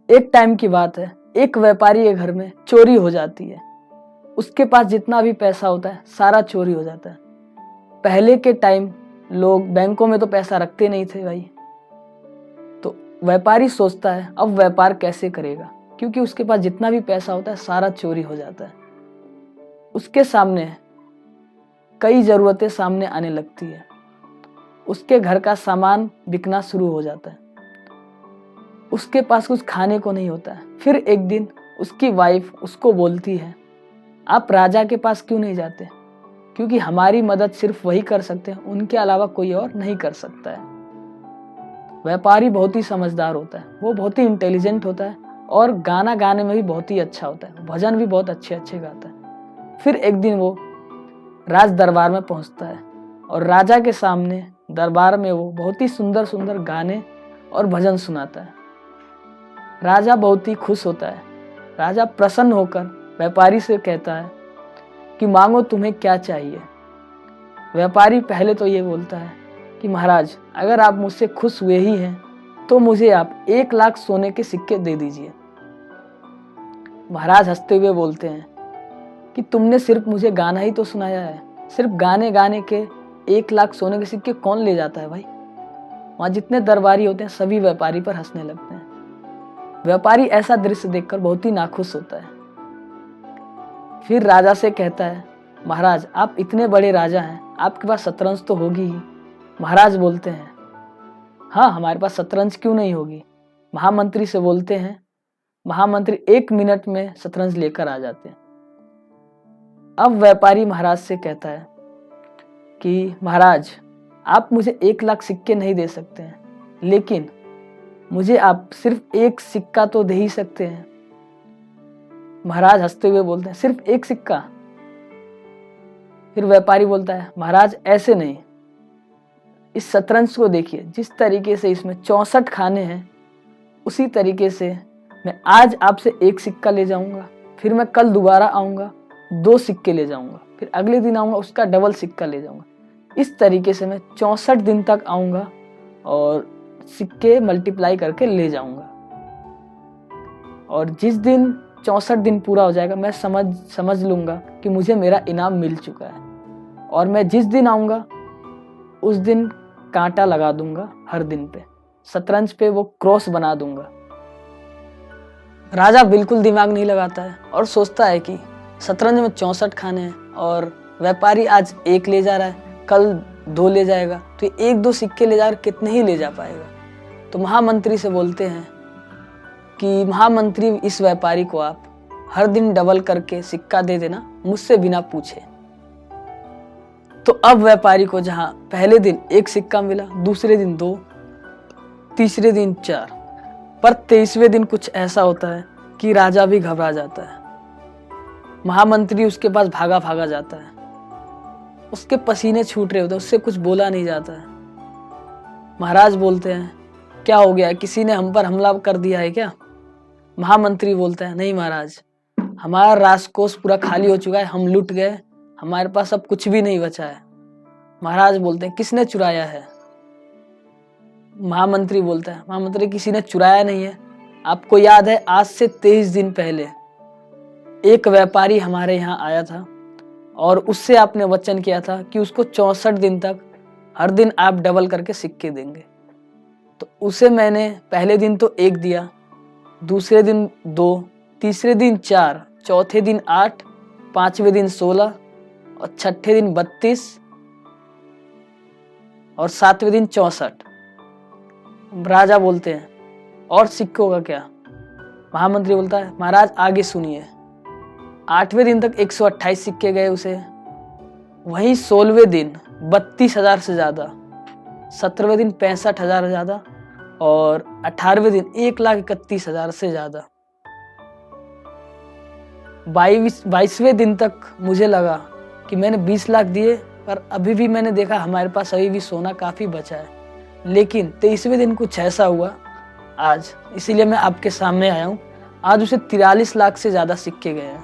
एक टाइम की बात है, एक व्यापारी के घर में चोरी हो जाती है। उसके पास जितना भी पैसा होता है सारा चोरी हो जाता है। पहले के टाइम लोग बैंकों में तो पैसा रखते नहीं थे भाई। तो व्यापारी सोचता है अब व्यापार कैसे करेगा, क्योंकि उसके पास जितना भी पैसा होता है सारा चोरी हो जाता है। उसके सामने कई ज़रूरतें सामने आने लगती है। उसके घर का सामान बिकना शुरू हो जाता है। उसके पास कुछ खाने को नहीं होता है। फिर एक दिन उसकी वाइफ उसको बोलती है, आप राजा के पास क्यों नहीं जाते, क्योंकि हमारी मदद सिर्फ वही कर सकते हैं, उनके अलावा कोई और नहीं कर सकता है। व्यापारी बहुत ही समझदार होता है, वो बहुत ही इंटेलिजेंट होता है और गाना गाने में भी बहुत ही अच्छा होता है, भजन भी बहुत अच्छे अच्छे गाता है। फिर एक दिन वो राज दरबार में पहुंचता है और राजा के सामने दरबार में वो बहुत ही सुंदर सुंदर गाने और भजन सुनाता है। राजा बहुत ही खुश होता है। राजा प्रसन्न होकर व्यापारी से कहता है कि मांगो तुम्हें क्या चाहिए। व्यापारी पहले तो ये बोलता है कि महाराज अगर आप मुझसे खुश हुए ही हैं तो मुझे आप 1 लाख सोने के सिक्के दे दीजिए। महाराज हंसते हुए बोलते हैं कि तुमने सिर्फ मुझे गाना ही तो सुनाया है, सिर्फ गाने गाने के 1 लाख सोने के सिक्के कौन ले जाता है भाई। वहाँ जितने दरबारी होते हैं सभी व्यापारी पर हंसने लगते हैं। व्यापारी ऐसा दृश्य देखकर बहुत ही नाखुश होता है। फिर राजा से कहता है, महाराज आप इतने बड़े राजा हैं, आपके पास शतरंज तो होगी ही। महाराज बोलते हैं, हाँ हमारे पास शतरंज क्यों नहीं होगी। महामंत्री से बोलते हैं, महामंत्री 1 मिनट में शतरंज लेकर आ जाते हैं। अब व्यापारी महाराज से कहता है कि महाराज आप मुझे 1 लाख सिक्के नहीं दे सकते हैं, लेकिन मुझे आप सिर्फ 1 सिक्का तो दे ही सकते हैं। महाराज हंसते हुए बोलते हैं, सिर्फ 1 सिक्का। फिर व्यापारी बोलता है, महाराज ऐसे नहीं, इस शतरंज को देखिए, जिस तरीके से इसमें 64 खाने हैं उसी तरीके से मैं आज आपसे 1 सिक्का ले जाऊंगा, फिर मैं कल दोबारा आऊंगा 2 सिक्के ले जाऊंगा, फिर अगले दिन आऊंगा उसका डबल सिक्का ले जाऊंगा। इस तरीके से मैं 64 दिन तक आऊंगा और सिक्के मल्टीप्लाई करके ले जाऊंगा। और जिस दिन 64 दिन पूरा हो जाएगा मैं समझ लूंगा कि मुझे मेरा इनाम मिल चुका है। और मैं जिस दिन आऊंगा उस दिन कांटा लगा दूंगा हर दिन पे, शतरंज पे वो क्रॉस बना दूंगा। राजा बिल्कुल दिमाग नहीं लगाता है और सोचता है कि शतरंज में 64 खाने हैं और व्यापारी आज 1 ले जा रहा है, कल 2 ले जाएगा, तो 1-2 सिक्के ले जाकर कितने ही ले जा पाएगा। तो महामंत्री से बोलते हैं कि महामंत्री इस व्यापारी को आप हर दिन डबल करके सिक्का दे देना, मुझसे बिना पूछे। तो अब व्यापारी को जहां पहले दिन 1 सिक्का मिला, दूसरे दिन 2, तीसरे दिन 4, पर 23वें दिन कुछ ऐसा होता है कि राजा भी घबरा जाता है। महामंत्री उसके पास भागा भागा जाता है, उसके पसीने छूट रहे होते हैं, उससे कुछ बोला नहीं जाता है। महाराज बोलते हैं, क्या हो गया, किसी ने हम पर हमला कर दिया है क्या। महामंत्री बोलता है, नहीं महाराज, हमारा राजकोष पूरा खाली हो चुका है, हम लुट गए, हमारे पास अब कुछ भी नहीं बचा है। महाराज बोलते हैं, किसने चुराया है। महामंत्री बोलता है, महामंत्री किसी ने चुराया नहीं है। आपको याद है आज से 23 दिन पहले एक व्यापारी हमारे यहाँ आया था और उससे आपने वचन किया था कि उसको 64 दिन तक हर दिन आप डबल करके सिक्के देंगे। तो उसे मैंने पहले दिन तो 1 दिया, दूसरे दिन 2, तीसरे दिन 4, चौथे दिन 8, 5वें दिन 16 और 6ठे दिन 32 और 7वें दिन 64। राजा बोलते हैं, और सिक्कों का क्या। महामंत्री बोलता है, महाराज आगे सुनिए। 8वें दिन तक 128 सिक्के गए उसे, वहीं 16वें दिन 32,000 से ज़्यादा, 17वें दिन 65,000 से ज़्यादा और 18वें दिन 1,31,000 से ज़्यादा। 22वें दिन तक मुझे लगा कि मैंने 20 लाख दिए, पर अभी भी मैंने देखा हमारे पास अभी भी सोना काफ़ी बचा है। लेकिन 23वें दिन कुछ ऐसा हुआ आज, इसीलिए मैं आपके सामने आया हूँ। आज उसे 43 लाख से ज़्यादा सिक्के गए हैं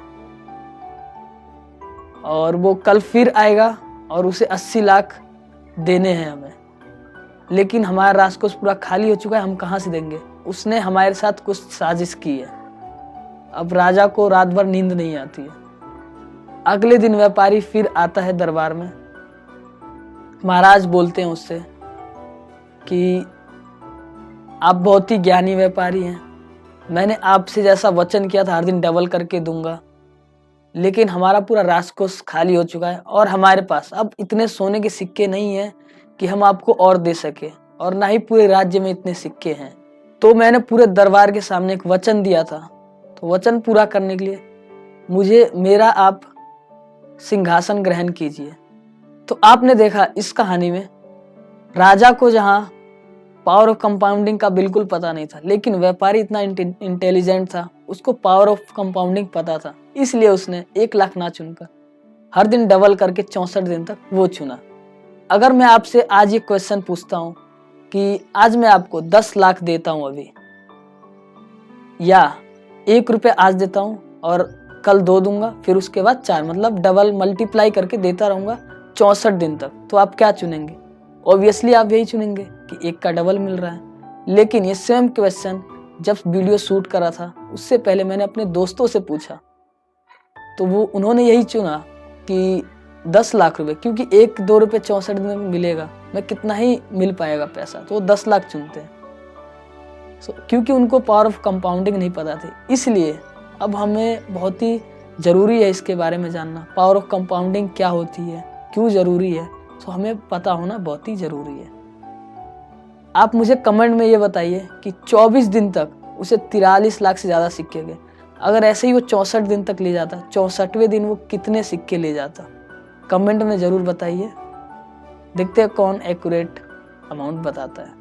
और वो कल फिर आएगा और उसे 80 लाख देने हैं हमें। लेकिन हमारा राजकोष पूरा खाली हो चुका है, हम कहाँ से देंगे। उसने हमारे साथ कुछ साजिश की है। अब राजा को रात भर नींद नहीं आती है। अगले दिन व्यापारी फिर आता है दरबार में। महाराज बोलते हैं उससे कि आप बहुत ही ज्ञानी व्यापारी हैं, मैंने आपसे जैसा वचन किया था हर दिन डबल करके दूंगा, लेकिन हमारा पूरा राजकोष खाली हो चुका है और हमारे पास अब इतने सोने के सिक्के नहीं हैं कि हम आपको और दे सके, और ना ही पूरे राज्य में इतने सिक्के हैं। तो मैंने पूरे दरबार के सामने एक वचन दिया था, तो वचन पूरा करने के लिए मुझे मेरा आप सिंहासन ग्रहण कीजिए। तो आपने देखा इस कहानी में राजा को जहां पावर ऑफ कंपाउंडिंग का बिल्कुल पता नहीं था, लेकिन व्यापारी इतना इंटेलिजेंट था, उसको पावर ऑफ कंपाउंडिंग पता था, इसलिए उसने 1 लाख ना चुनकर हर दिन डबल करके 64 दिन तक वो चुना। अगर मैं आपसे आज ये क्वेश्चन पूछता हूं कि आज मैं आपको 10 लाख देता हूं अभी, या 1 रुपये आज देता हूं और कल 2 दूंगा, फिर उसके बाद 4, मतलब डबल मल्टीप्लाई करके देता रहूंगा 64 दिन तक, तो आप क्या चुनेंगे? ऑब्वियसली आप यही चुनेंगे कि 1 का डबल मिल रहा है। लेकिन ये सेम क्वेश्चन जब वीडियो शूट करा था उससे पहले मैंने अपने दोस्तों से पूछा, तो उन्होंने यही चुना कि 10 लाख रुपए, क्योंकि 1-2 रुपये 64 दिन में मिलेगा, मैं कितना ही मिल पाएगा पैसा, तो वो 10 लाख चुनते हैं। क्योंकि उनको पावर ऑफ कंपाउंडिंग नहीं पता थी, इसलिए अब हमें बहुत ही ज़रूरी है इसके बारे में जानना, पावर ऑफ कंपाउंडिंग क्या होती है, क्यों ज़रूरी है, तो हमें पता होना बहुत ही ज़रूरी है। आप मुझे कमेंट में ये बताइए कि 24 दिन तक उसे 43 लाख से ज़्यादा सिक्के गए। अगर ऐसे ही वो 64 दिन तक ले जाता, 64वें दिन वो कितने सिक्के ले जाता, कमेंट में ज़रूर बताइए। देखते हैं कौन एक्यूरेट अमाउंट बताता है।